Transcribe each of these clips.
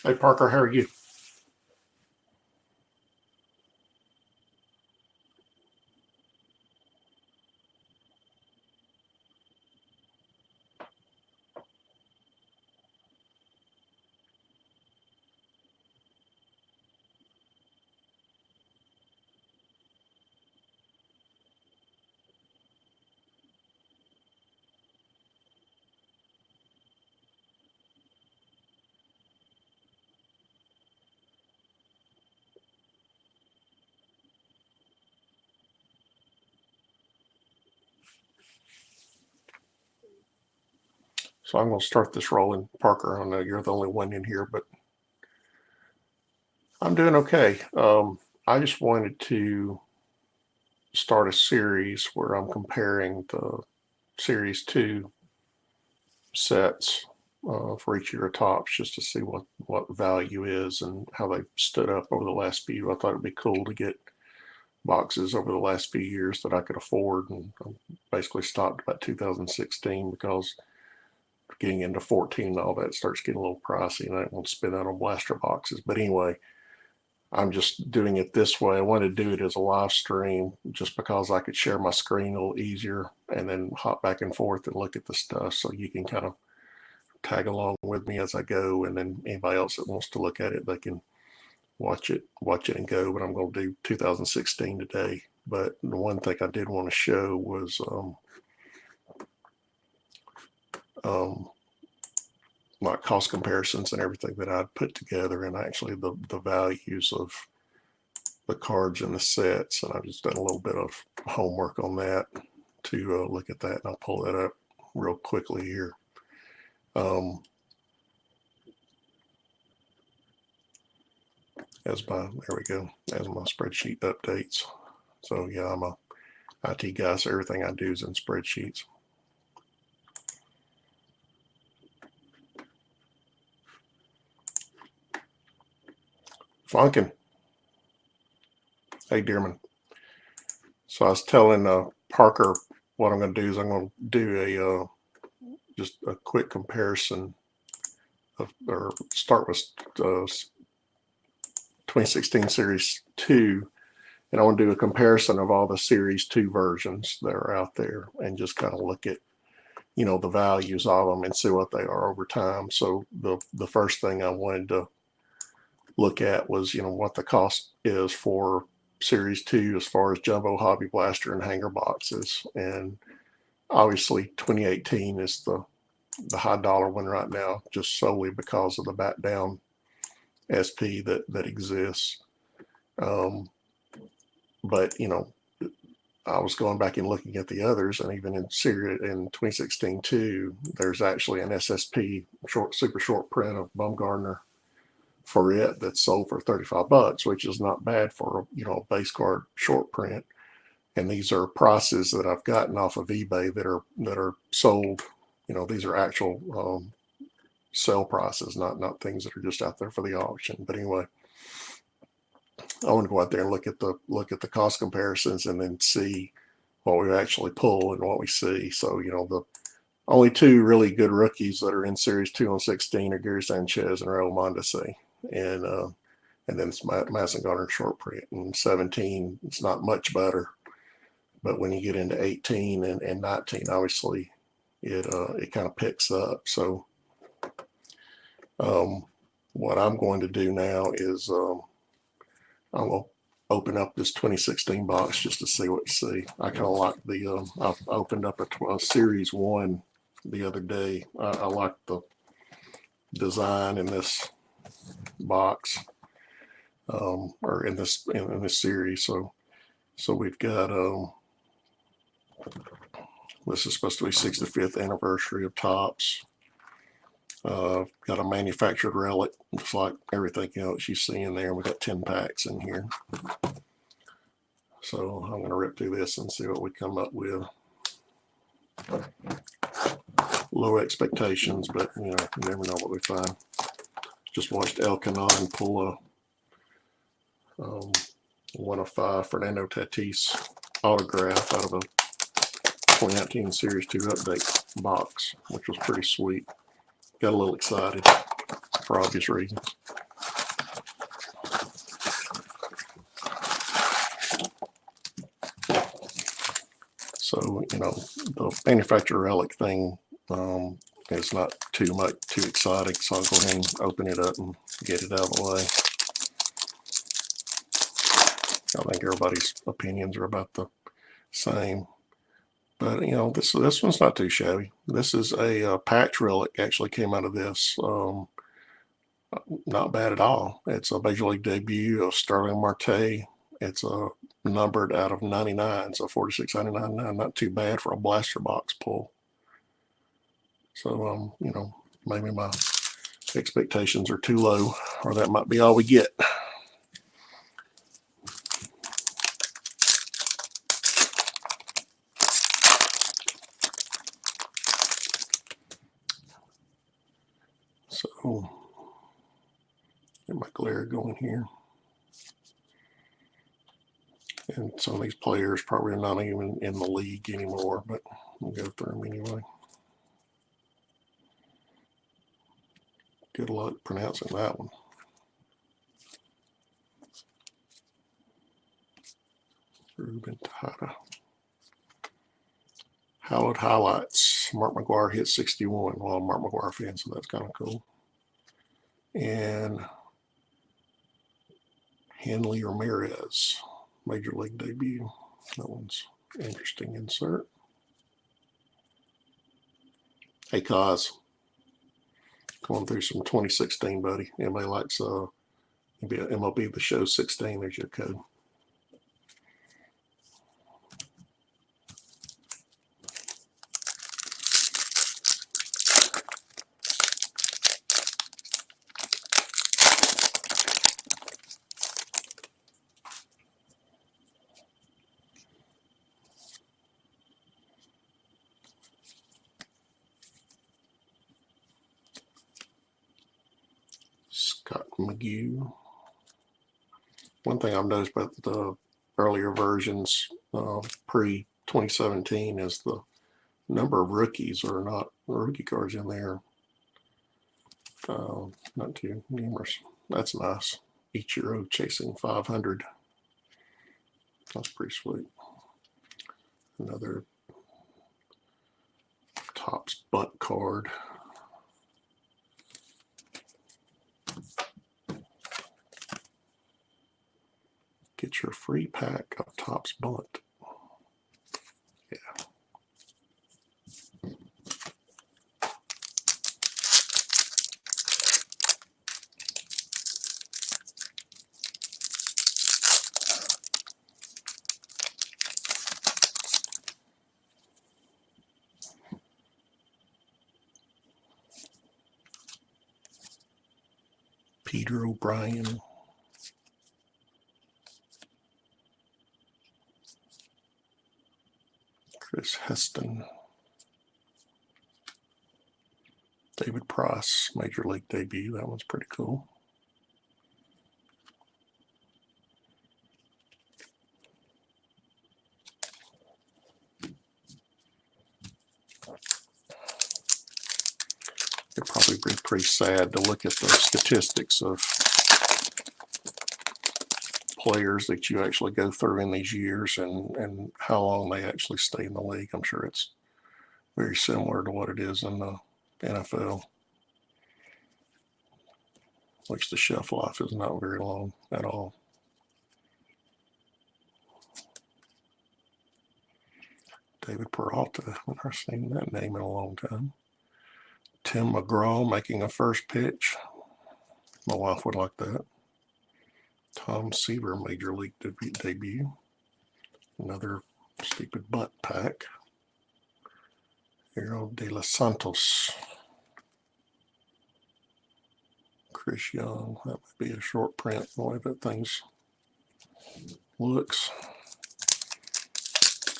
Hey Parker, how are you? So I'm going to start this rolling. Parker, I know you're the only one in here, but I'm doing okay. I just wanted to start a series where I'm comparing the Series 2 sets for each of your tops just to see what value is and how they stood up over the last few. I thought it'd be cool to get boxes over the last few years that I could afford, and I basically stopped about 2016 because getting into 14 and all that starts getting a little pricey, and I don't want to spend that on blaster boxes. But anyway, I'm just doing it this way. I wanted to do it as a live stream just because I could share my screen a little easier and then hop back and forth and look at the stuff, so you can kind of tag along with me as I go, and then anybody else that wants to look at it, they can watch it and go. But I'm going to do 2016 today. But the one thing I did want to show was like cost comparisons and everything that I'd put together, and actually the values of the cards in the sets. And I've just done a little bit of homework on that to look at that, and I'll pull that up real quickly here. There we go, as my spreadsheet updates. So yeah, I'm a IT guy, so everything I do is in spreadsheets. Funkin'. Hey, Dearman. So I was telling Parker what I'm going to do is I'm going to do just a quick comparison or start with 2016 Series 2, and I want to do a comparison of all the Series 2 versions that are out there and just kind of look at, you know, the values of them and see what they are over time. So the first thing I wanted to look at was, you know, what the cost is for Series 2 as far as jumbo hobby blaster and hanger boxes. And obviously 2018 is the high dollar one right now, just solely because of the back down SP that exists. But you know, I was going back and looking at the others, and even in 2016 too, there's actually an SSP super short print of Bumgarner for it that's sold for $35, which is not bad for, you know, a base card short print. And these are prices that I've gotten off of eBay that are sold. You know, these are actual sell prices, not things that are just out there for the auction. But anyway, I want to go out there and look at the cost comparisons and then see what we actually pull and what we see. So, you know, the only two really good rookies that are in Series 2 on 16 are Gary Sanchez and Raul Mondesi. And then it's Madison Garner short print. And 17, it's not much better. But when you get into 18 and 19, obviously it kind of picks up. So what I'm going to do now is I'm going to open up this 2016 box just to see what to see. I kind of like the, I opened up a Series 1 the other day. I like the design in this box, or in this series. So we've got, this is supposed to be 65th anniversary of Topps. Got a manufactured relic, just like everything else you see in there. We got 10 packs in here. So I'm going to rip through this and see what we come up with. Low expectations, but you know, you never know what we find. Just watched El Canon pull a 1 of 5 Fernando Tatis autograph out of a 2019 Series 2 update box, which was pretty sweet. Got a little excited for obvious reasons. So, you know, the manufacturer relic thing is not too exciting. So I'll go ahead and open it up and get it out of the way. I think everybody's opinions are about the same. But, you know, this one's not too shabby. This is a patch relic, actually came out of this. Not bad at all. It's a Major League debut of Starling Marte. It's numbered out of 99, so 46.99. Not too bad for a blaster box pull. So, you know, maybe my expectations are too low, or that might be all we get. So, get my glare going here. And some of these players probably not even in the league anymore, but we'll go through them anyway. Good luck pronouncing that one. Ruben Tejada. Hallowed highlights. Mark McGwire hit 61. Well, I'm a Mark McGwire fan, so that's kind of cool. And Hanley Ramirez, Major League debut. That one's interesting insert. Hey, Kaz. Going through some 2016, buddy. Anybody likes MLB The Show 16, there's your code. Scott McGee. One thing I've noticed about the earlier versions pre-2017 is the number of rookies or not rookie cards in there. Not too numerous. That's nice. Ichiro chasing 500. That's pretty sweet. Another Topps bunt card. Get your free pack of Topps bunt. Yeah. Peter O'Brien. Chris Heston. David Price, Major League debut. That one's pretty cool. It'd probably be pretty sad to look at the statistics of players that you actually go through in these years and how long they actually stay in the league. I'm sure it's very similar to what it is in the NFL, which the shelf life is not very long at all. David Peralta, I've never seen that name in a long time. Tim McGraw making a first pitch. My wife would like that. Tom Seaver, Major League debut. Another stupid bunt pack. Harold De Los Santos. Chris Young. That might be a short print, the way that things looks.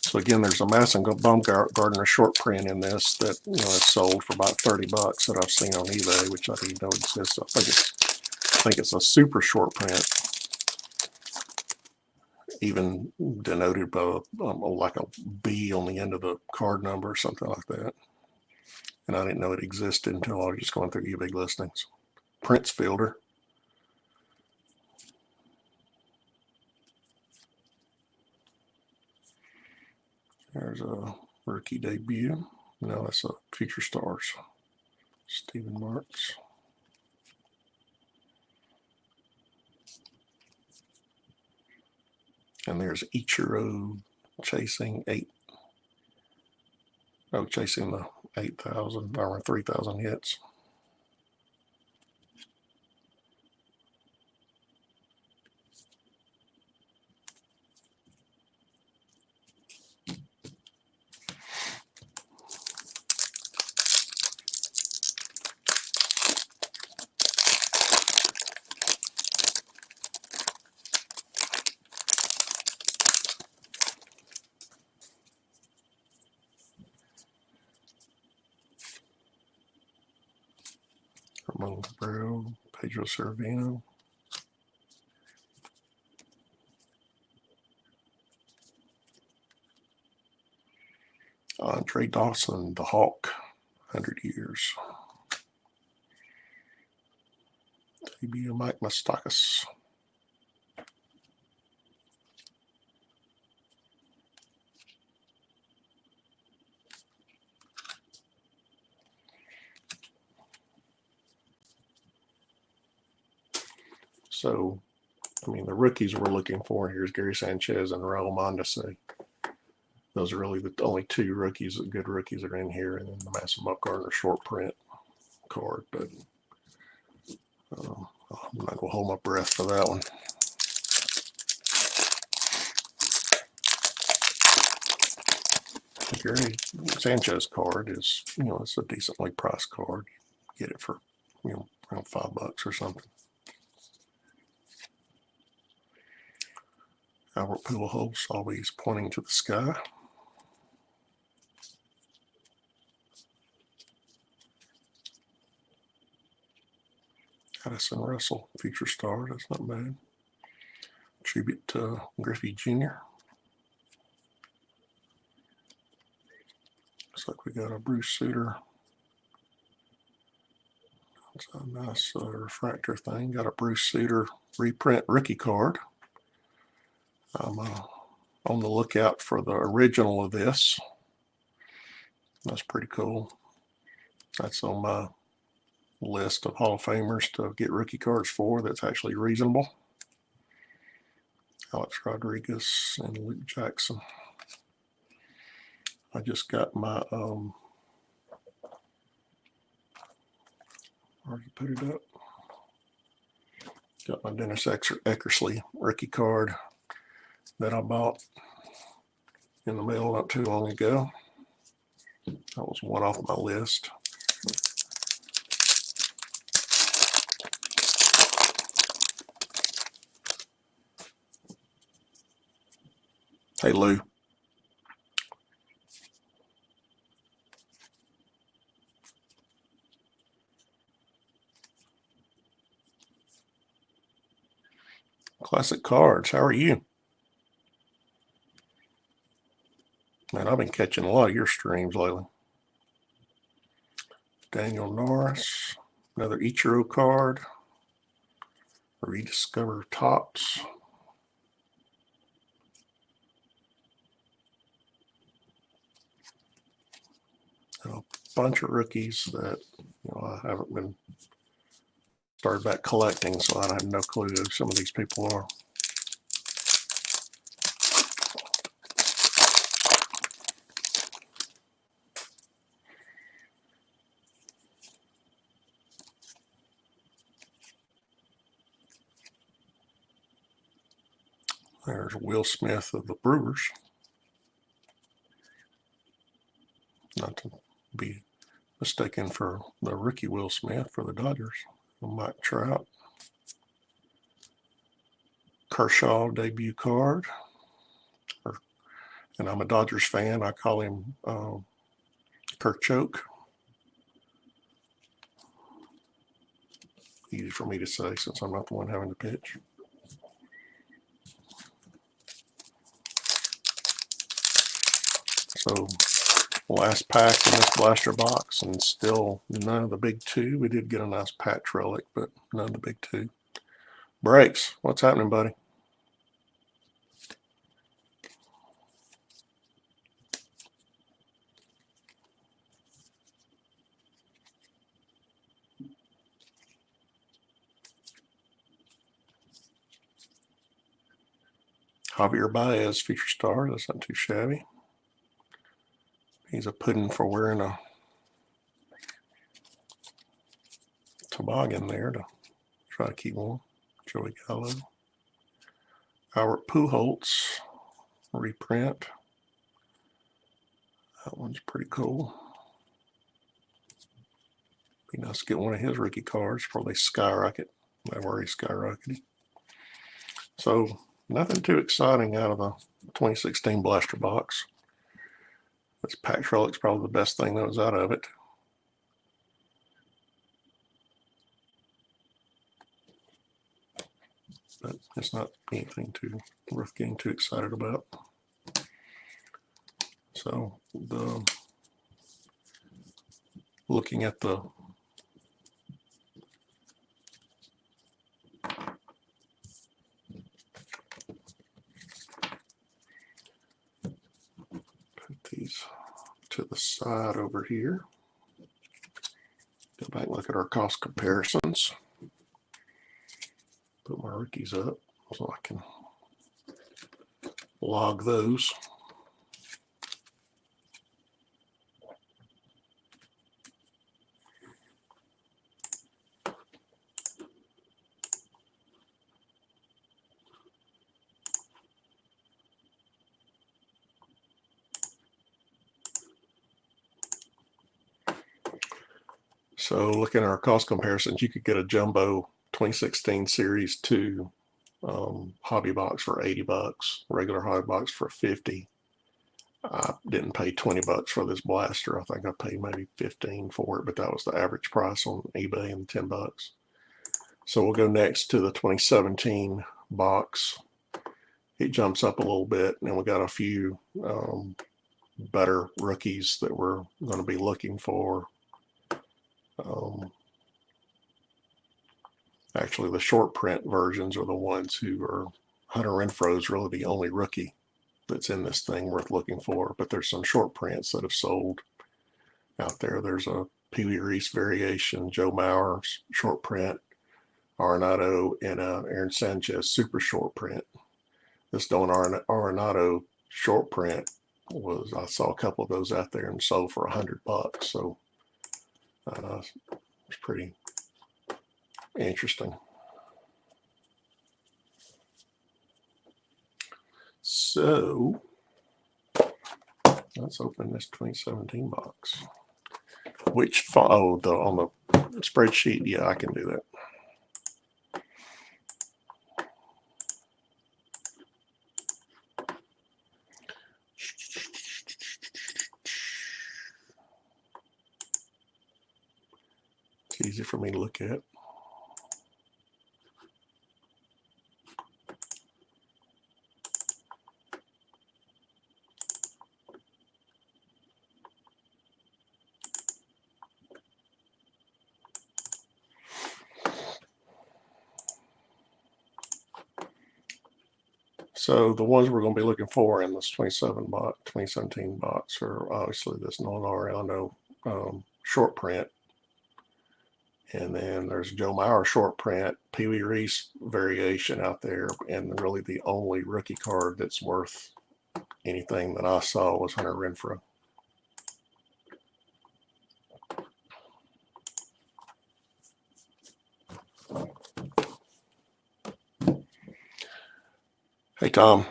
So again, there's a Madison Bumgarner short print in this that is sold for about $30 that I've seen on eBay, which I didn't know exists. I think it's a super short print, even denoted by like a B on the end of the card number or something like that. And I didn't know it existed until I was just going through eBay listings. Prince Fielder. There's a rookie debut. No, that's a Future Stars. Steven Marks. And there's Ichiro chasing the 8,000 or 3,000 hits. Ramon Cabrera, Pedro Cervino. Andre Dawson, the Hawk, 100 years. Debut Mike Moustakas. So, I mean, the rookies we're looking for here is Gary Sanchez and Raul Mondesi. Those are really the only two rookies, good rookies, that are in here, and then the Madison Bumgarner short print card. But I'm not going to hold my breath for that one. Gary Sanchez card is, it's a decently priced card. Get it for, around $5 or something. Albert Pujols, always pointing to the sky. Addison Russell, Future Star, that's not bad. Tribute to Griffey Jr. Looks like we got a Bruce Sutter. That's a nice refractor thing. Got a Bruce Sutter reprint rookie card. I'm on the lookout for the original of this. That's pretty cool. That's on my list of Hall of Famers to get rookie cards for. That's actually reasonable. Alex Rodriguez and Luke Jackson. I just got my already put it up. Got my Dennis Eckersley rookie card that I bought in the mail not too long ago. That was one off my list. Hey, Lou. Classic Cards, how are you? Man, I've been catching a lot of your streams lately. Daniel Norris, another Ichiro card. Rediscover Tops. A bunch of rookies that I haven't been started back collecting, so I have no clue who some of these people are. There's Will Smith of the Brewers. Not to be mistaken for the rookie Will Smith for the Dodgers. Mike Trout. Kershaw debut card. And I'm a Dodgers fan. I call him Kerchoke. Easy for me to say since I'm not the one having to pitch. So last pack in this blaster box, and still none of the big two. We did get a nice patch relic, but none of the big two. Breaks, what's happening, buddy? Javier Baez, feature star. That's not too shabby. He's a pudding for wearing a toboggan there to try to keep warm. Joey Gallo. Albert Pujols reprint. That one's pretty cool. Be nice to get one of his rookie cards before they skyrocket. They've already skyrocketed. So nothing too exciting out of the 2016 blaster box. This Patch Relic's probably the best thing that was out of it. But it's not anything too worth getting too excited about. So looking at the put these to the side over here. Go back and look at our cost comparisons. Put my rookies up so I can log those. So looking at our cost comparisons, you could get a jumbo 2016 Series 2 hobby box for $80, regular hobby box for $50. I didn't pay $20 for this blaster. I think I paid maybe $15 for it, but that was the average price on eBay, and $10. So we'll go next to the 2017 box. It jumps up a little bit, and we got a few better rookies that we're going to be looking for. Actually, the short print versions are the ones who are Hunter Renfroe is really the only rookie that's in this thing worth looking for. But there's some short prints that have sold out there. There's a Pee Wee Reese variation, Joe Mauer short print, Arenado, and Aaron Sanchez super short print. This Don Arenado short print I saw a couple of those out there and sold for $100. So it's pretty interesting. So let's open this 2017 box. Which on the spreadsheet, yeah, I can do that. It's easy for me to look at. So the ones we're going to be looking for in this 2017 box are obviously this Nolan Arenado short print. And then there's Joe Mauer short print, Pee Wee Reese variation out there. And really the only rookie card that's worth anything that I saw was Hunter Renfroe. Hey, Tom.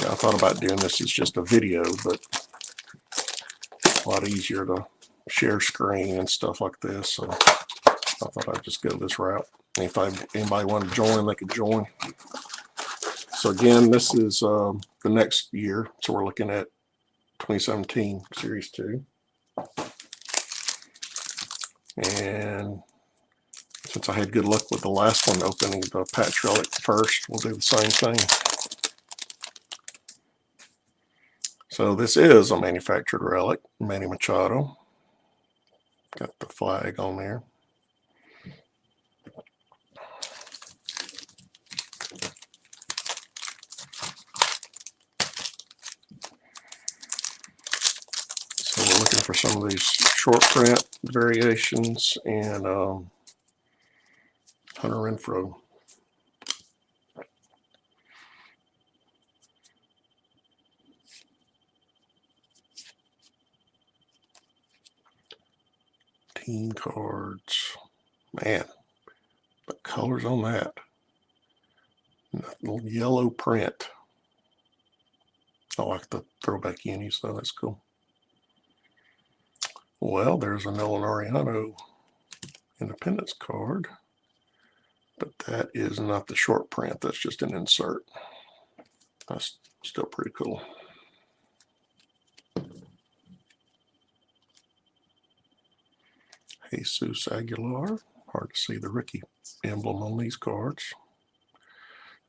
Yeah, I thought about doing this as just a video, but it's a lot easier to share screen and stuff like this. So I thought I'd just go this route. And if anybody wanted to join, they could join. So again, this is the next year. So we're looking at 2017 Series 2. And since I had good luck with the last one, opening the Patch Relic first, we'll do the same thing. So this is a manufactured relic, Manny Machado. Got the flag on there. So we're looking for some of these short print variations, and Hunter Renfroe. Team cards. Man, the colors on that. That little yellow print. I like the throwback unis, though. That's cool. Well, there's a Nolan Ariano Independence card, but that is not the short print. That's just an insert. That's still pretty cool. Jesus Aguilar. Hard to see the rookie emblem on these cards.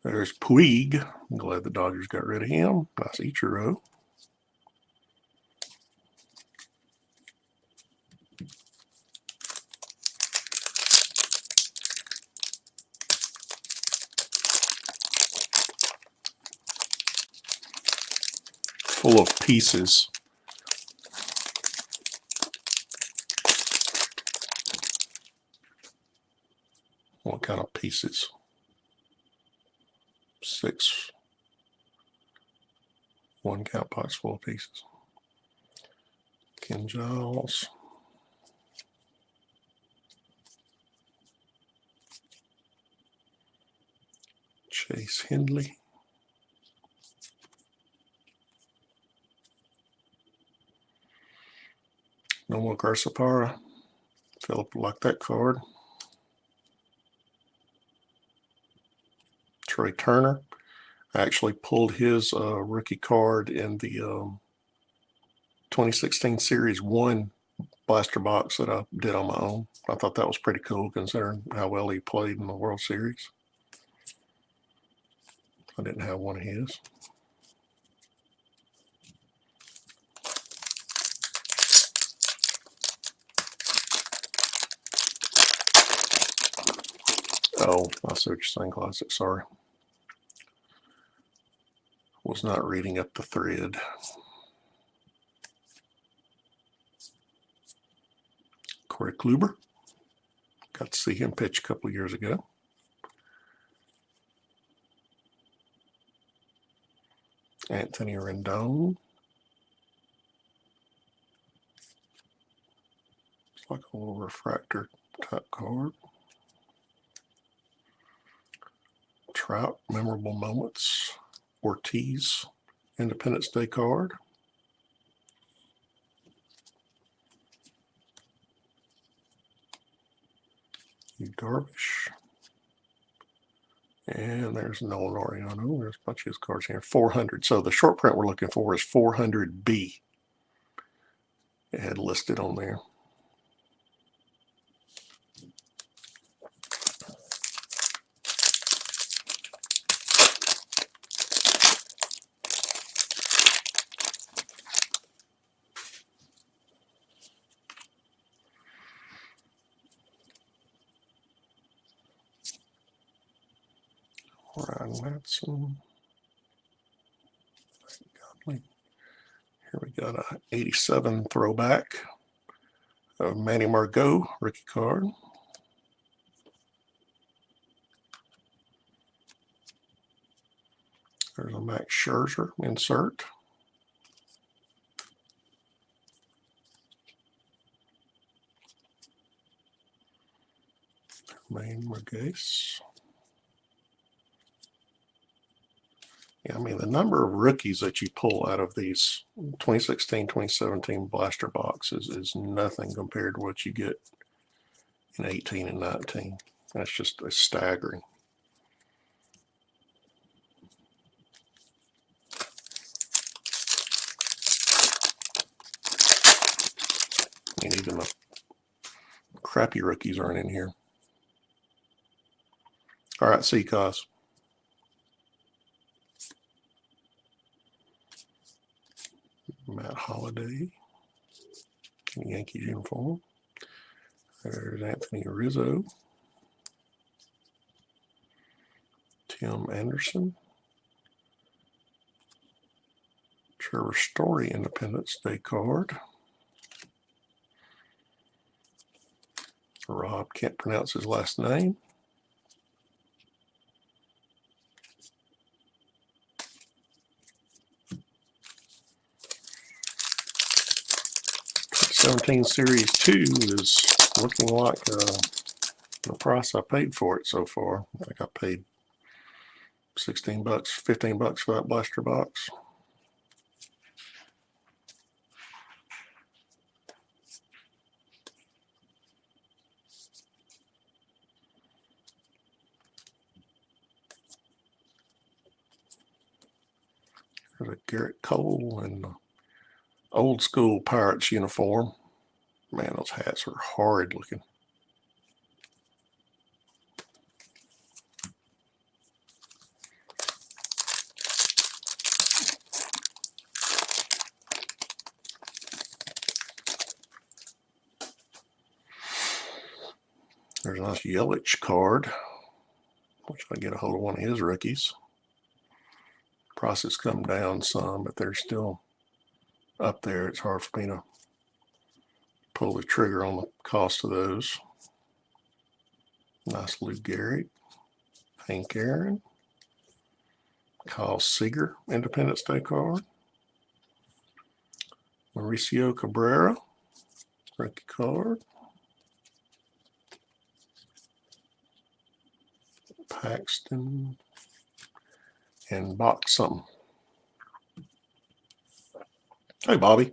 There's Puig. I'm glad the Dodgers got rid of him. Nice Ichiro. Full of pieces. What kind of pieces? 6 one-count box full of pieces. Ken Giles. Chase Hindley. Nomar Garciaparra. Philip liked that card. Trey Turner. I actually pulled his rookie card in the 2016 Series 1 blaster box that I did on my own. I thought that was pretty cool considering how well he played in the World Series. I didn't have one of his. Oh, I see what you're saying, Classic. Sorry. Was not reading up the thread. Corey Kluber. Got to see him pitch a couple of years ago. Anthony Rendon. It's like a little refractor type card. Trout, memorable moments. Ortiz, Independence Day card. Darvish. And there's Nolan Ariano. There's a bunch of his cards here. 400. So the short print we're looking for is 400B. It had listed on there. Ryan Madson. Here we got a 87 throwback of Manny Margot rookie card. There's a Max Scherzer insert. Maine Marguez. Yeah, I mean, the number of rookies that you pull out of these 2016, 2017 blaster boxes is nothing compared to what you get in 18 and 19. That's just staggering. And even the crappy rookies aren't in here. All right, see you guys. Matt Holliday in Yankees uniform. There's Anthony Rizzo. Tim Anderson. Trevor Story Independence Day card. Rob can't pronounce his last name. '17 Series 2 is looking like the price I paid for it so far. I think I paid $16, $15 for that blaster box. There's a Garrett Cole in the old school Pirates uniform. Man, those hats are horrid looking. There's a nice Yelich card. Wish I could get a hold of one of his rookies. Prices come down some, but they're still up there. It's hard for me to pull the trigger on the cost of those. Nice Lou Gehrig, Hank Aaron, Kyle Seager, Independence Day card, Mauricio Cabrera, rookie card, Paxton, and box something. Hey, Bobby.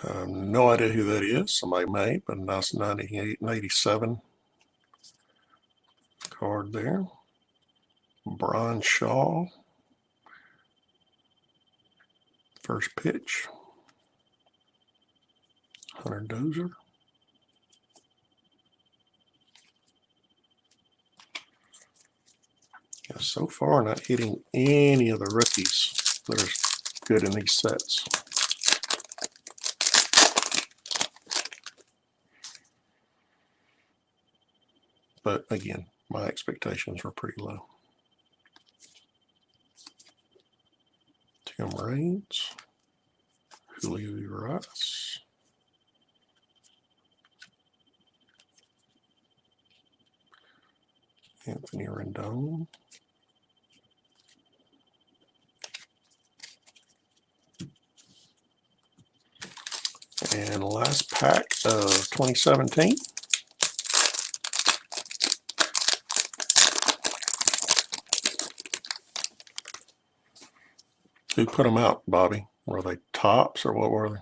I have no idea who that is. Somebody made, but a nice 98 and 87 card there. Brian Shaw. First pitch. Hunter Dozier. Yeah, so far not hitting any of the rookies that are good in these sets. But again, my expectations were pretty low. Tim Raines, Julio Urias, Anthony Rendon, and last pack of 2017. Who put them out, Bobby? Were they tops or what were they?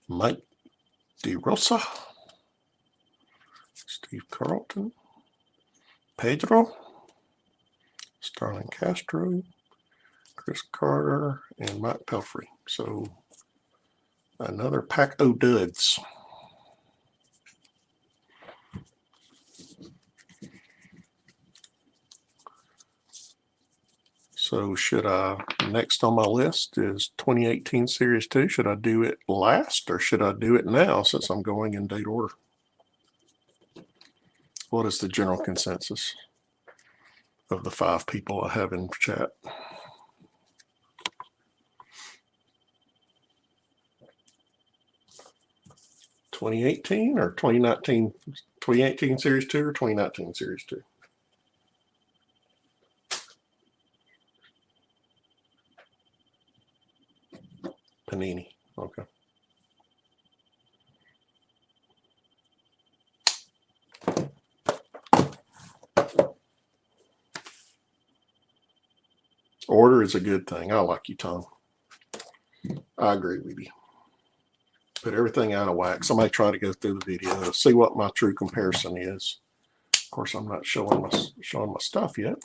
Mike DeRosa, Steve Carlton, Pedro, Starlin Castro, Chris Carter, and Mike Pelfrey. So another pack of duds. So should I, next on my list is 2018 Series 2. Should I do it last or should I do it now since I'm going in date order? What is the general consensus of the 5 people I have in chat? '2018 or 2019? 2018 Series 2 or 2019 Series 2? Panini. Okay. Order is a good thing. I like you, Tom. I agree with you. Put everything out of whack. Somebody try to go through the video to see what my true comparison is. Of course, I'm not showing my stuff yet.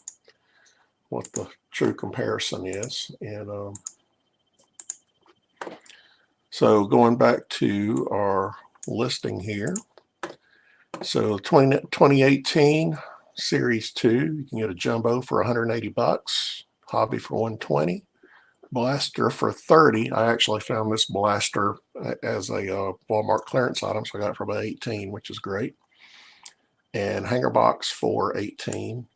What the true comparison is, and so going back to our listing here. So 2018 Series 2. You can get a jumbo for 180 bucks. Hobby for 120. Blaster for 30. I actually found this blaster as a Walmart clearance item, so I got it for about 18, which is great. And hanger box for 18.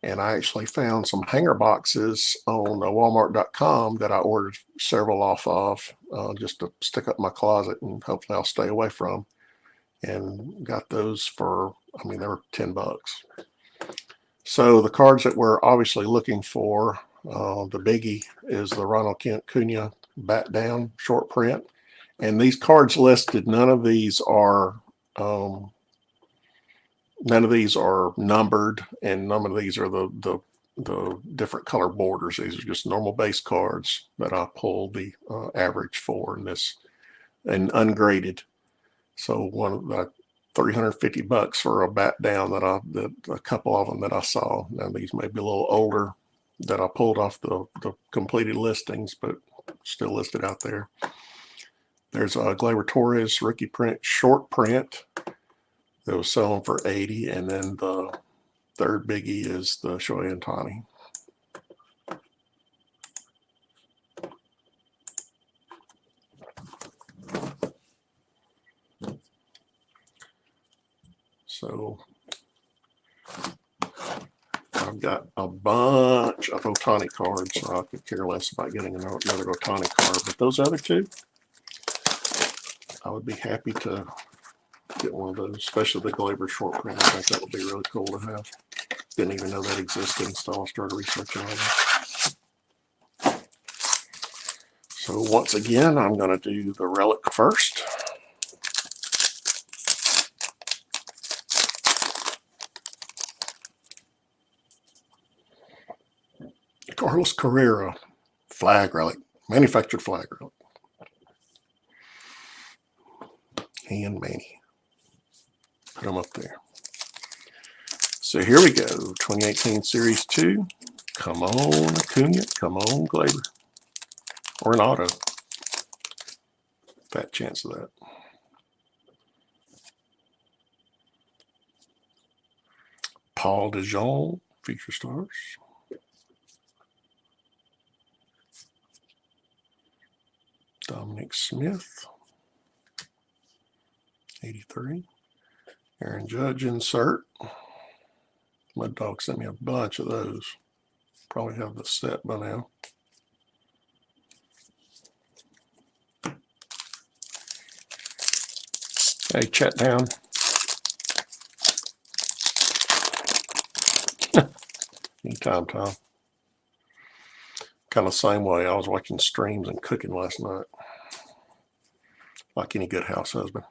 And I actually found some hanger boxes on Walmart.com that I ordered several off of just to stick up my closet, and hopefully I'll stay away from. And got those for, I mean, they were 10 bucks. So the cards that we're obviously looking for, the biggie is the Ronald Acuna Bat Down short print. And these cards listed, none of these are numbered, and none of these are the different color borders. These are just normal base cards that I pulled the average for in this, and ungraded. So one of the 350 bucks for a Bat Down that a couple of them that I saw. Now these may be a little older that I pulled off the completed listings, but still listed out there. There's a Gleyber Torres rookie print short print that was selling for 80, and then the third biggie is the Shohei Ohtani. So I've got a bunch of Ohtani cards, so I could care less about getting another Ohtani card. But those other two, I would be happy to get one of those, especially the Gleyber short print. I think that would be really cool to have. Didn't even know that existed until I started researching on it. So once again, I'm going to do the relic first. Carlos Carrera flag relic, manufactured flag relic. He and Manny. Put them up there. So here we go. 2018 Series 2. Come on, Acuna. Come on, Gleyber. Or an auto. Fat chance of that. Paul DeJong, feature stars. Dominic Smith, 83. Aaron Judge insert. Mud Dog sent me a bunch of those. Probably have the set by now. Hey, Chet Down. Anytime, Tom. Kind of the same way. I was watching streams and cooking last night. Like any good house husband.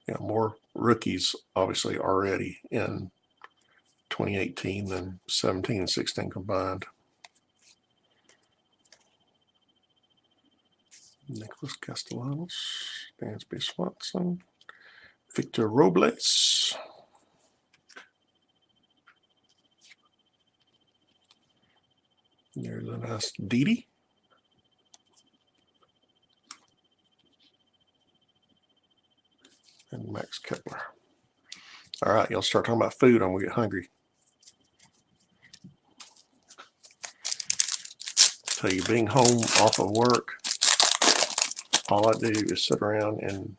Yeah, more rookies obviously already in 2018 than 17 and 16 combined. Nicholas Castellanos, Dansby Swanson, Victor Robles. There's a nice Didi. And Max Kepler. All right, y'all start talking about food. I'm going to get hungry. Tell you, being home off of work, all I do is sit around and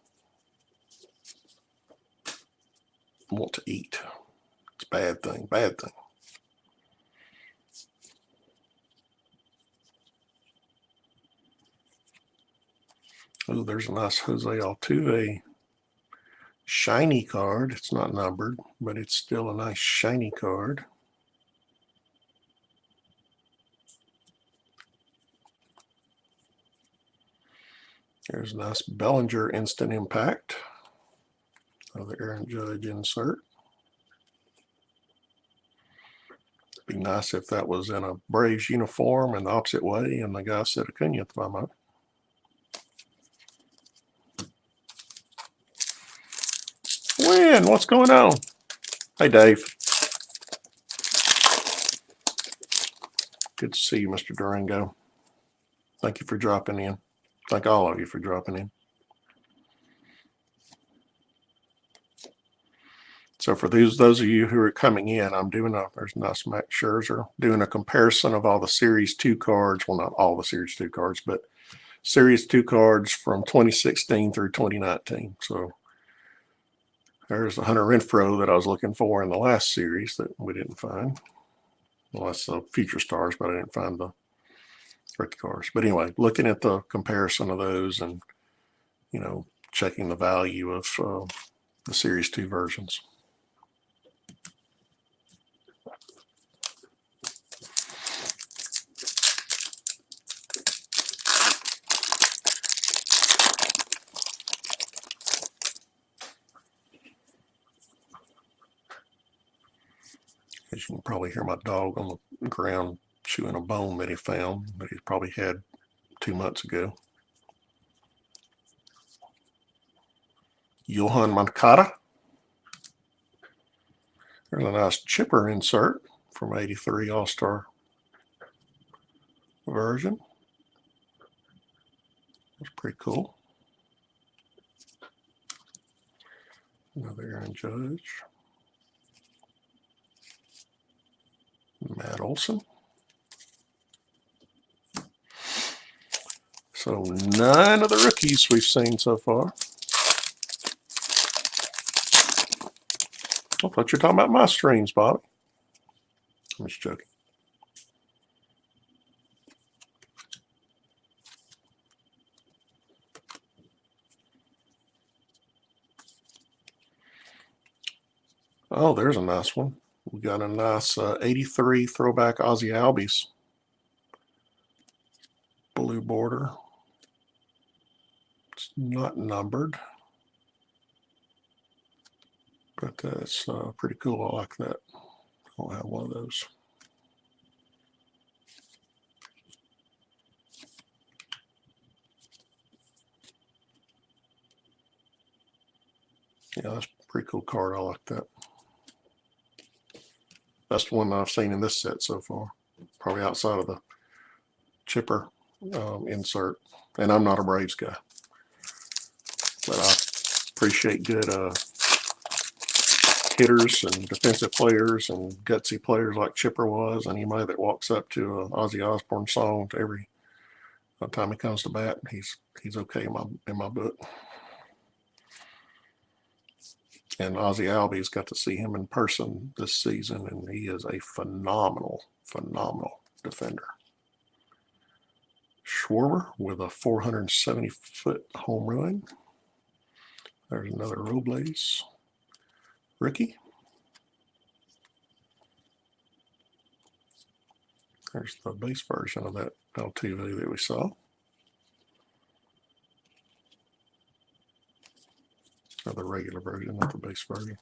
want to eat. It's a bad thing, bad thing. Oh, there's a nice Jose Altuve shiny card. It's not numbered, but it's still a nice shiny card. There's a nice Bellinger instant impact. Another Aaron Judge insert. It'd be nice if that was in a Braves uniform and the opposite way, and the guy said Acuna at the moment. Win, what's going on? Hey, Dave. Good to see you, Mr. Durango. Thank you for dropping in. Thank all of you for dropping in. So for those of you who are coming in, I'm doing there's nice Max Scherzer, doing a comparison of all the Series 2 cards. Well, not all the Series 2 cards, but Series 2 cards from 2016 through 2019. So there's the Hunter Renfroe that I was looking for in the last series that we didn't find. Well, that's the Future Stars, but I didn't find the rookie cards. But anyway, looking at the comparison of those and, you know, checking the value of the Series 2 versions. As you can probably hear my dog on the ground chewing a bone that he found that he probably had 2 months ago. Yohan Moncada. There's a nice chipper insert from 83 All-Star version. That's pretty cool. Another Aaron Judge. Matt Olson. So none of the rookies we've seen so far. I thought you were talking about my streams, Bobby. I'm just joking. Oh, there's a nice one. We got a nice 83 throwback Ozzie Albies. Blue border. It's not numbered, but that's pretty cool. I like that. I'll have one of those. Yeah, that's a pretty cool card. I like that. That's the one I've seen in this set so far. Probably outside of the chipper insert. And I'm not a Braves guy, but I appreciate good hitters and defensive players and gutsy players like Chipper was, and anybody that walks up to an Ozzy Osbourne song to every time he comes to bat, he's okay in my book. And Ozzie Albies got to see him in person this season, and he is a phenomenal defender. Schwarber with a 470-foot home run. There's another Robles rookie. There's the base version of that LTV that we saw. Or the regular version, not the base version.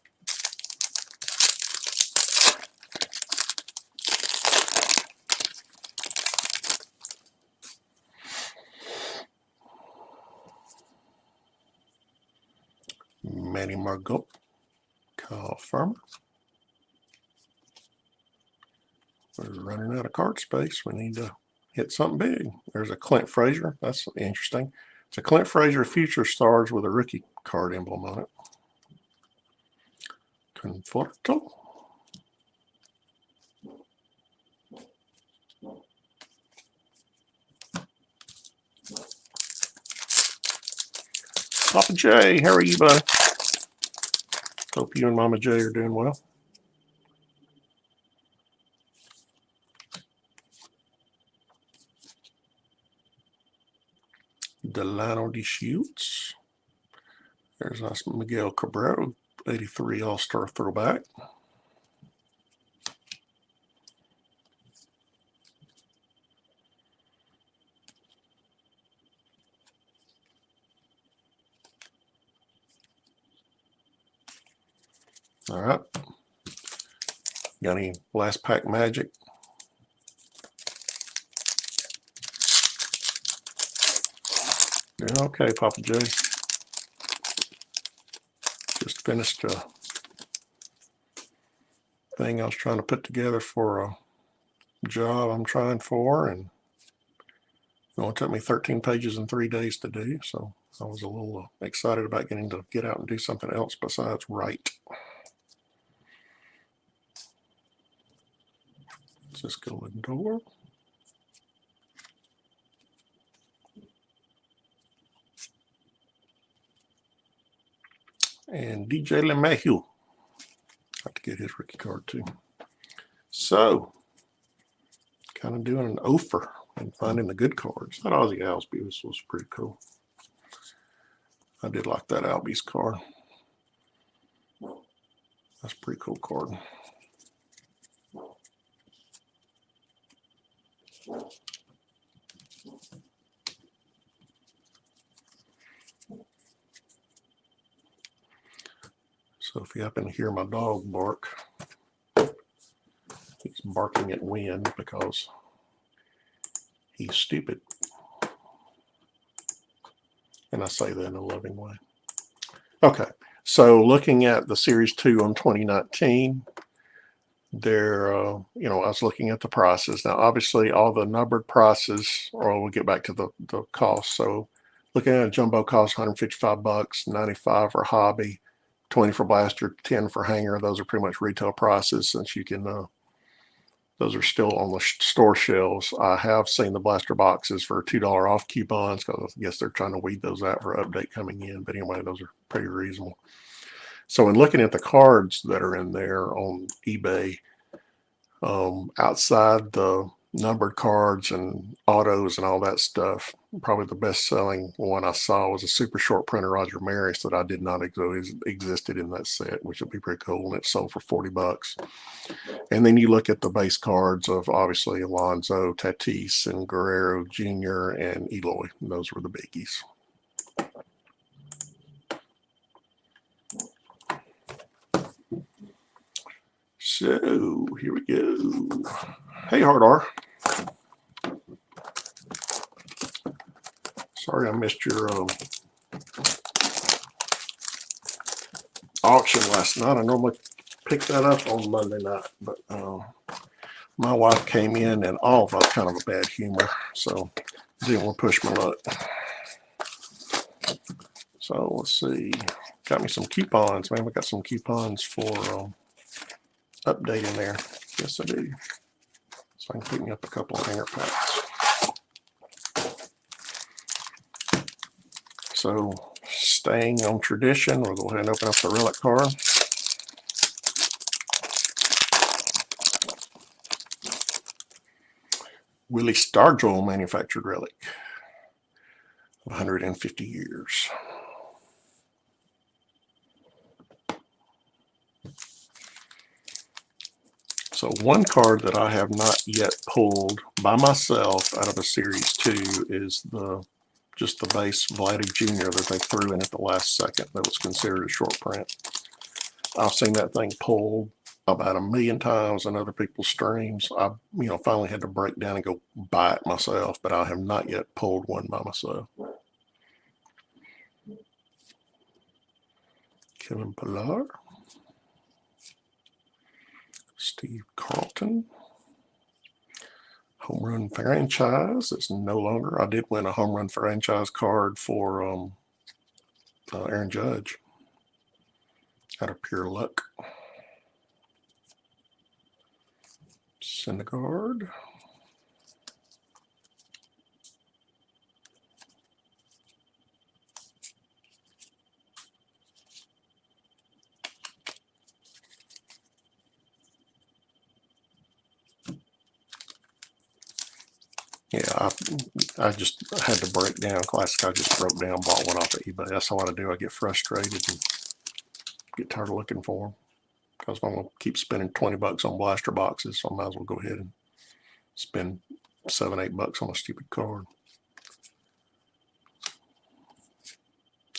Manny Margot, Kyle Farmer. We're running out of card space. We need to hit something big. There's a Clint Frazier. That's interesting. It's a Clint Frazier Future Stars with a rookie card emblem on it. Conforto. Papa J, how are you, bud? Hope you and Mama J are doing well. Delano Deschutes. There's nice Miguel Cabrera, 83 All-Star throwback. All right. Got any last pack magic? Yeah, okay, Papa J. Just finished a thing I was trying to put together for a job I'm trying for, and it only took me 13 pages in 3 days to do, so I was a little excited about getting to get out and do something else besides write. Francisco Lindor. And DJ LeMahieu. Have to get his rookie card too. So, kind of doing an offer and finding the good cards. That Ozzie Albies was pretty cool. I did like that Albies card. That's a pretty cool card. So if you happen to hear my dog bark, he's barking at wind because he's stupid. And I say that in a loving way. Okay, so looking at the Series 2 on 2019, there, I was looking at the prices. Now, obviously, all the numbered prices, or we'll get back to the cost. So looking at a jumbo cost $155, $95 for hobby, $20 for blaster, $10 for hanger. Those are pretty much retail prices, since you can, those are still on the store shelves. I have seen the blaster boxes for $2 off coupons, because I guess they're trying to weed those out for update coming in. But anyway, those are pretty reasonable. So in looking at the cards that are in there on eBay, outside the numbered cards and autos and all that stuff, probably the best selling one I saw was a super short printer Roger Maris that I did not know existed in that set, which would be pretty cool, and it sold for $40. And then you look at the base cards of obviously Alonso, Tatis, and Guerrero Jr. and Eloy. And those were the biggies. So here we go. Hey, Hard R. Sorry I missed your auction last night. I normally pick that up on Monday night, but my wife came in and all of us kind of a bad humor, so didn't want to push my luck. So let's see. Got me some coupons, man. We got some coupons for updating there. Yes, I do. So I can pick me up a couple of hanger packs. So staying on tradition, we'll go ahead and open up the relic card. Willie Stargell manufactured relic. 150 years. So one card that I have not yet pulled by myself out of a Series 2 is just the base Vladdy Jr. that they threw in at the last second that was considered a short print. I've seen that thing pulled about 1,000,000 times in other people's streams. I finally had to break down and go buy it myself, but I have not yet pulled one by myself. Kevin Pillar. Steve Carlton. Home run franchise. It's no longer. I did win a home run franchise card for Aaron Judge out of pure luck. Syndergaard. Yeah, I just had to break down. Classic, I just broke down, bought one off of eBay. That's what I do. I get frustrated and get tired of looking for them, because I'm going to keep spending $20 on blaster boxes, so I might as well go ahead and spend $7, $8 on a stupid card.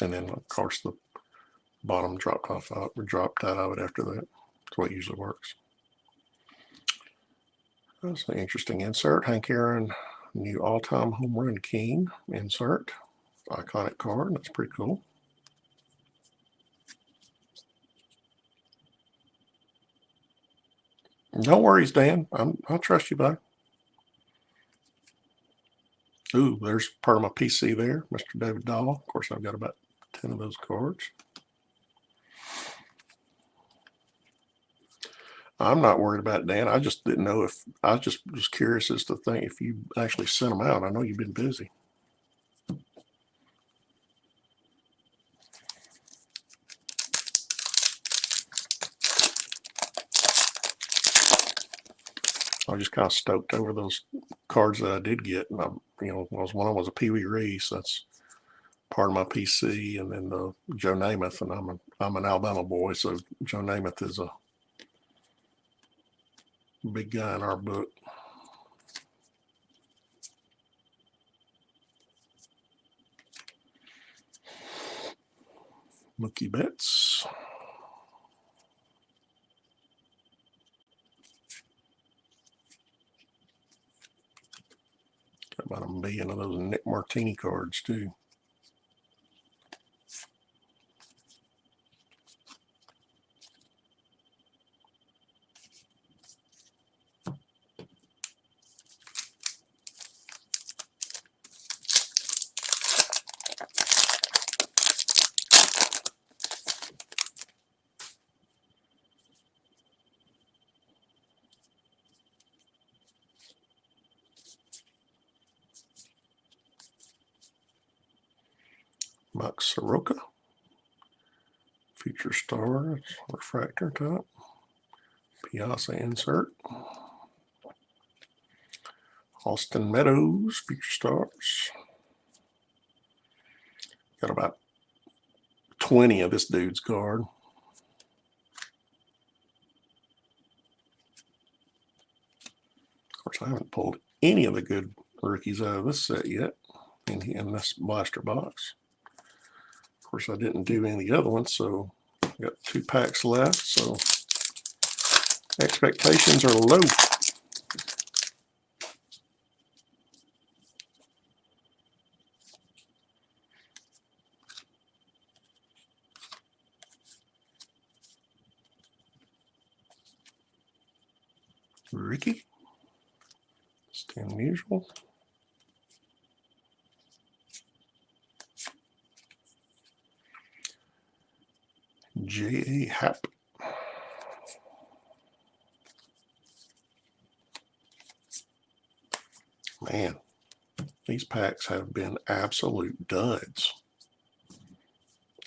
And then, of course, the bottom dropped out of it after that. That's what usually works. That's an interesting insert. Hank Aaron, new all-time home run king insert. Iconic card. That's pretty cool. No worries, Dan. I'll trust you, buddy. Ooh, there's part of my PC there, Mr. David Dahl. Of course, I've got about 10 of those cards. I'm not worried about it, Dan. I just didn't know if I just was curious as to think if you actually sent them out. I know you've been busy. I was just kind of stoked over those cards that I did get. And one of them was a Pee Wee Reese. That's part of my PC, and then the Joe Namath, and I'm an Alabama boy, so Joe Namath is a big guy in our book. Mookie Betts. Got about 1 million of those Nick Martini cards too. Max Soroka. Future Stars. Refractor top. Piazza insert. Austin Meadows. Future Stars. Got about 20 of this dude's card. Of course, I haven't pulled any of the good rookies out of this set yet in this blaster box. Of course, I didn't do any of the other ones, so I've got 2 packs left, so expectations are low. Ricky. Stan Musial. J.A. Happ. Man, these packs have been absolute duds.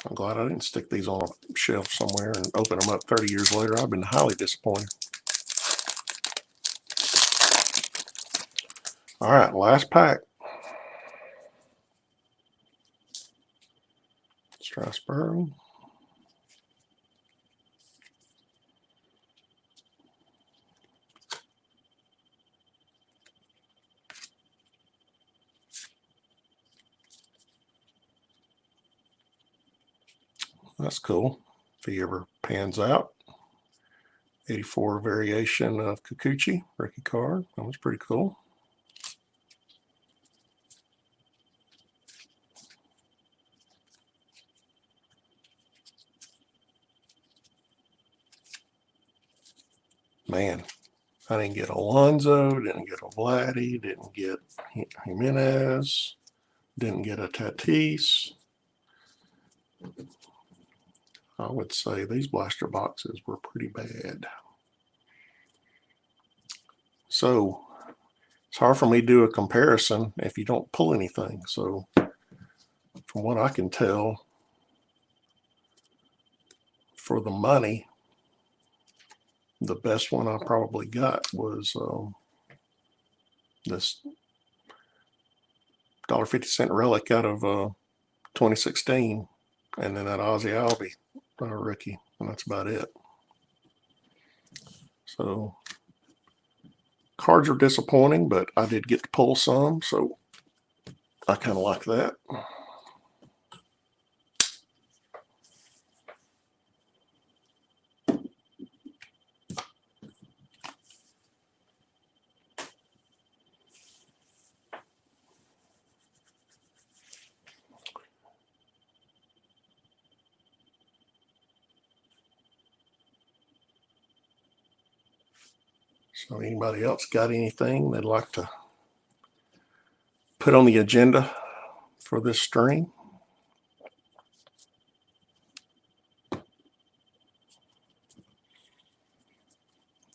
I'm glad I didn't stick these on a shelf somewhere and open them up 30 years later. I've been highly disappointed. All right, last pack. Strasburg. That's cool. If he ever pans out. 84 variation of Kikuchi, rookie card. That was pretty cool. Man, I didn't get Alonso, didn't get a Vladdy, didn't get Jimenez, didn't get a Tatis. I would say these blaster boxes were pretty bad. So it's hard for me to do a comparison if you don't pull anything. So from what I can tell, for the money, the best one I probably got was this $1.50 relic out of 2016, and then that Ozzie Albies rookie, and that's about it. So cards are disappointing, but I did get to pull some, so I kind of like that. So anybody else got anything they'd like to put on the agenda for this stream?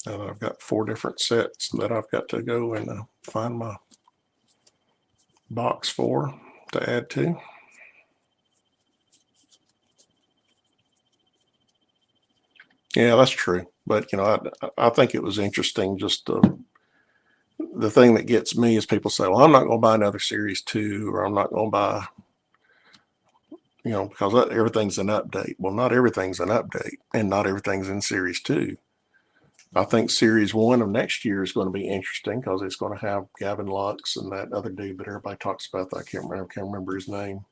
I've got 4 different sets that I've got to go and find my box for to add to. Yeah, that's true. But, you know, I think it was interesting. Just the thing that gets me is people say, well, I'm not going to buy another Series 2, or I'm not going to buy, you know, because everything's an update. Well, not everything's an update, and not everything's in Series 2. I think Series 1 of next year is going to be interesting because it's going to have Gavin Lux and that other dude that everybody talks about that I can't remember his name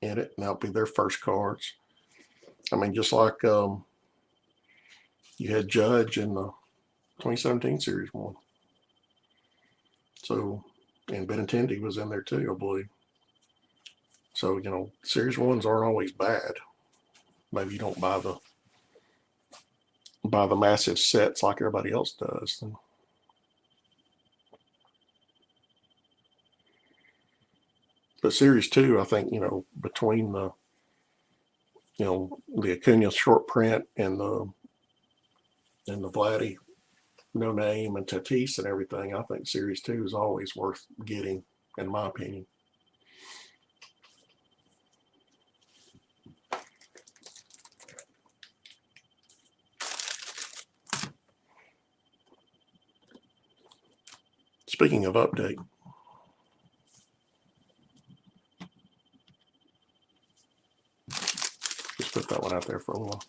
in it. And that'll be their first cards. I mean, just like you had Judge in the 2017 Series 1. So, and Benintendi was in there too, I believe. So, you know, Series 1s aren't always bad. Maybe you don't buy the massive sets like everybody else does. But Series 2, I think, you know, between the, you know, the Acuna short print and the Vladdy No Name and Tatis and everything, I think Series 2 is always worth getting, in my opinion. Speaking of update, just put that one out there for a while.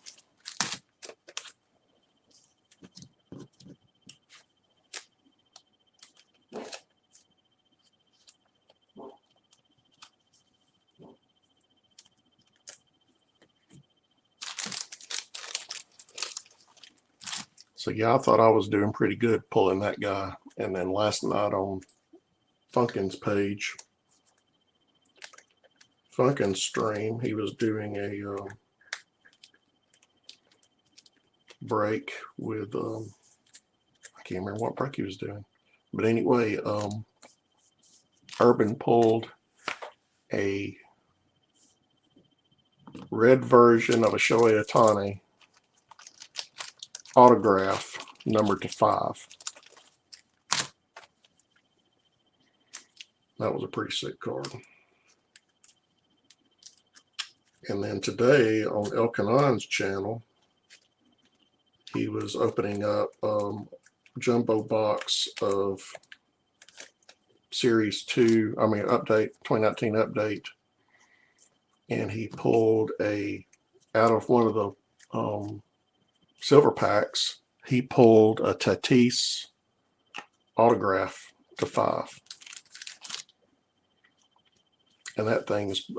So yeah, I thought I was doing pretty good pulling that guy. And then last night on Funkin's page, Funkin's stream, he was doing a break with, I can't remember what break he was doing. But anyway, Urban pulled a red version of a Shohei Ohtani autograph numbered to 5. That was a pretty sick card. And then today on Elkanon's channel, he was opening up jumbo box of Series 2, I mean update, 2019 update. And he pulled out of one of the silver packs, he pulled a Tatis autograph to 5. And that thing's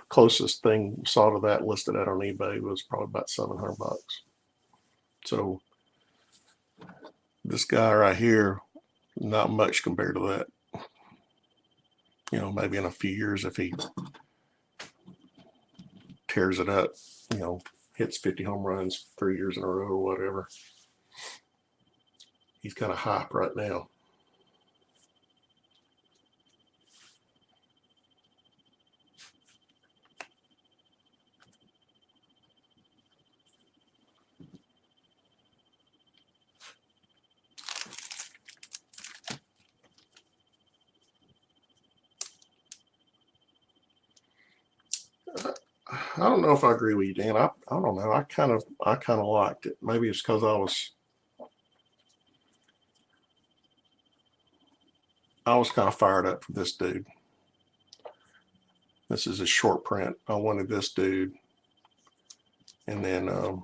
closest thing saw to that listed out on eBay was probably about $700. So this guy right here, not much compared to that. You know, maybe in a few years if he tears it up, you know, hits 50 home runs 3 years in a row or whatever. He's kind of hype right now. I don't know if I agree with you, Dan. I don't know. I kind of liked it. Maybe it's because I was kind of fired up for this dude. This is a short print. I wanted this dude, and then of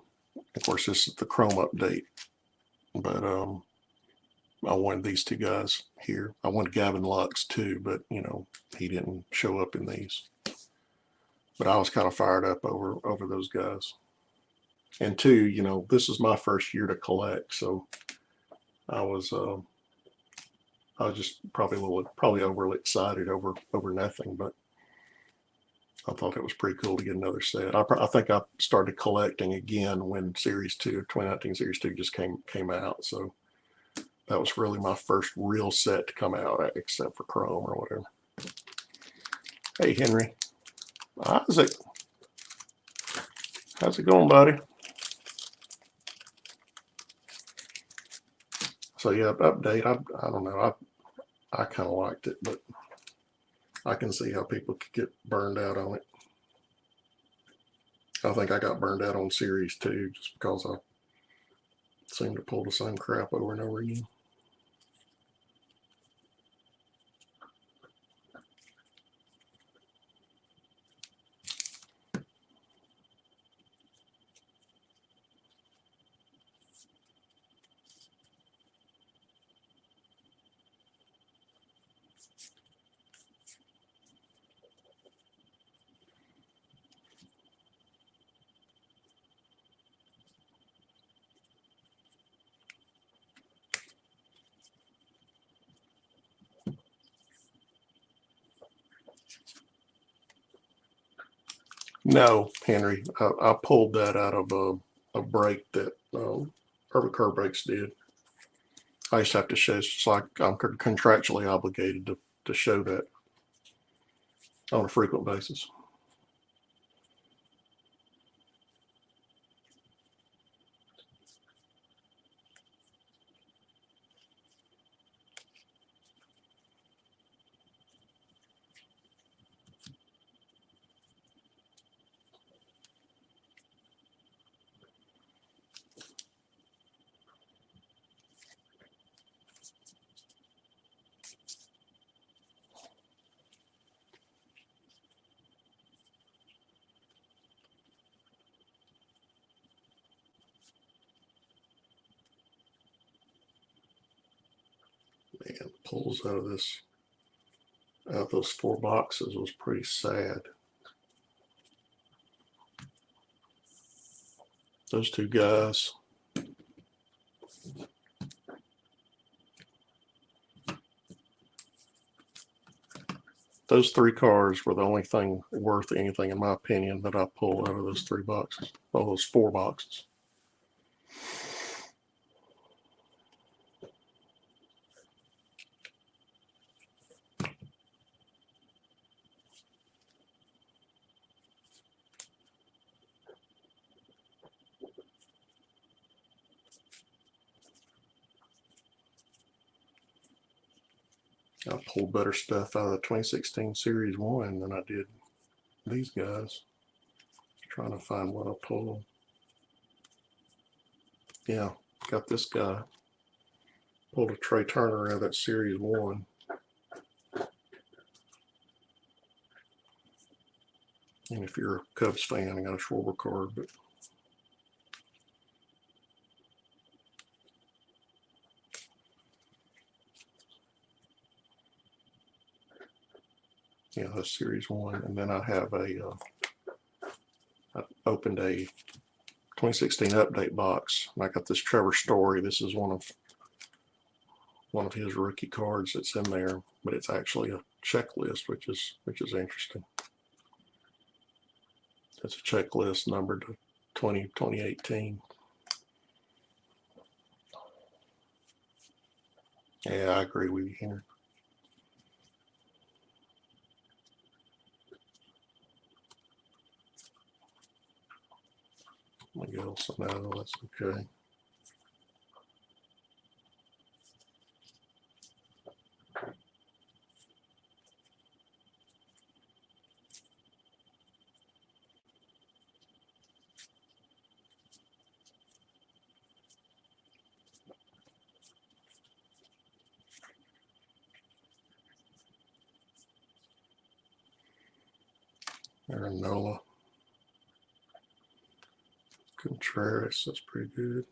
course this is the Chrome update. But I wanted these 2 guys here. I wanted Gavin Lux too, but you know he didn't show up in these. But I was kind of fired up over those guys. And 2, you know, this is my first year to collect, so I was just probably overly excited over nothing, but I thought it was pretty cool to get another set. I think I started collecting again when Series 2, 2019 Series 2 just came out, so that was really my first real set to come out, except for Chrome or whatever. Hey, Henry. Isaac. How's it going, buddy? So yeah, update. I don't know. I kind of liked it, but I can see how people could get burned out on it. I think I got burned out on Series 2 just because I seemed to pull the same crap over and over again. No, Henry, I pulled that out of a break that Urban Curve Breaks did. I just have to show, it's like I'm contractually obligated to show that on a frequent basis. Man, pulls out of those 4 boxes was pretty sad. Those 2 guys. Those 3 cars were the only thing worth anything, in my opinion, that I pulled out of those 3 boxes. Oh, those 4 boxes. I pulled better stuff out of the 2016 Series 1 than I did these guys. Trying to find what I pulled. Yeah, got this guy. Pulled a Trey Turner out of that Series 1. And if you're a Cubs fan, I got a Schwarber card, but yeah, that's Series 1. And then I have I opened a 2016 update box. And I got this Trevor Story. This is one of his rookie cards that's in there, but it's actually a checklist, which is interesting. It's a checklist numbered to 2018. Yeah, I agree with you, Henry. Miguel Sano, that's okay. Aaron Nola. Contreras, that's pretty good.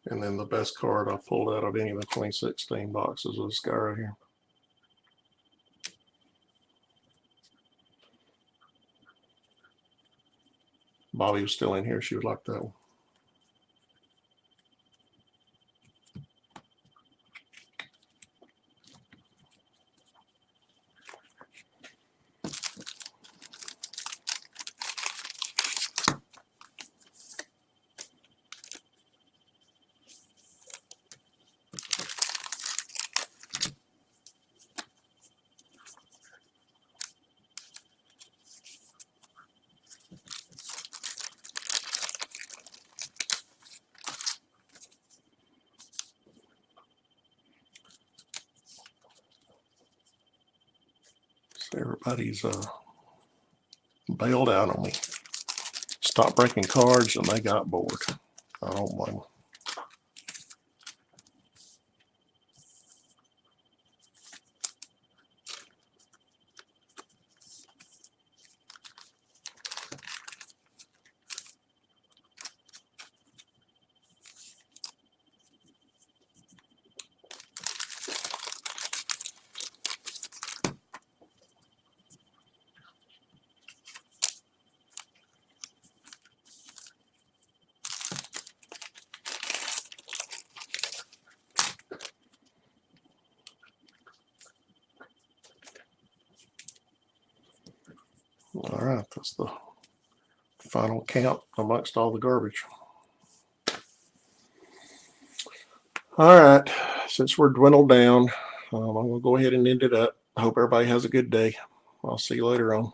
And then the best card I pulled out of any of the 2016 boxes was this guy right here. Bobby was still in here. She would like that one. Everybody's bailed out on me. Stopped breaking cards and they got bored. I don't blame them. All right, that's the final count amongst all the garbage. All right, since we're dwindled down, I'm going to go ahead and end it up. I hope everybody has a good day. I'll see you later on.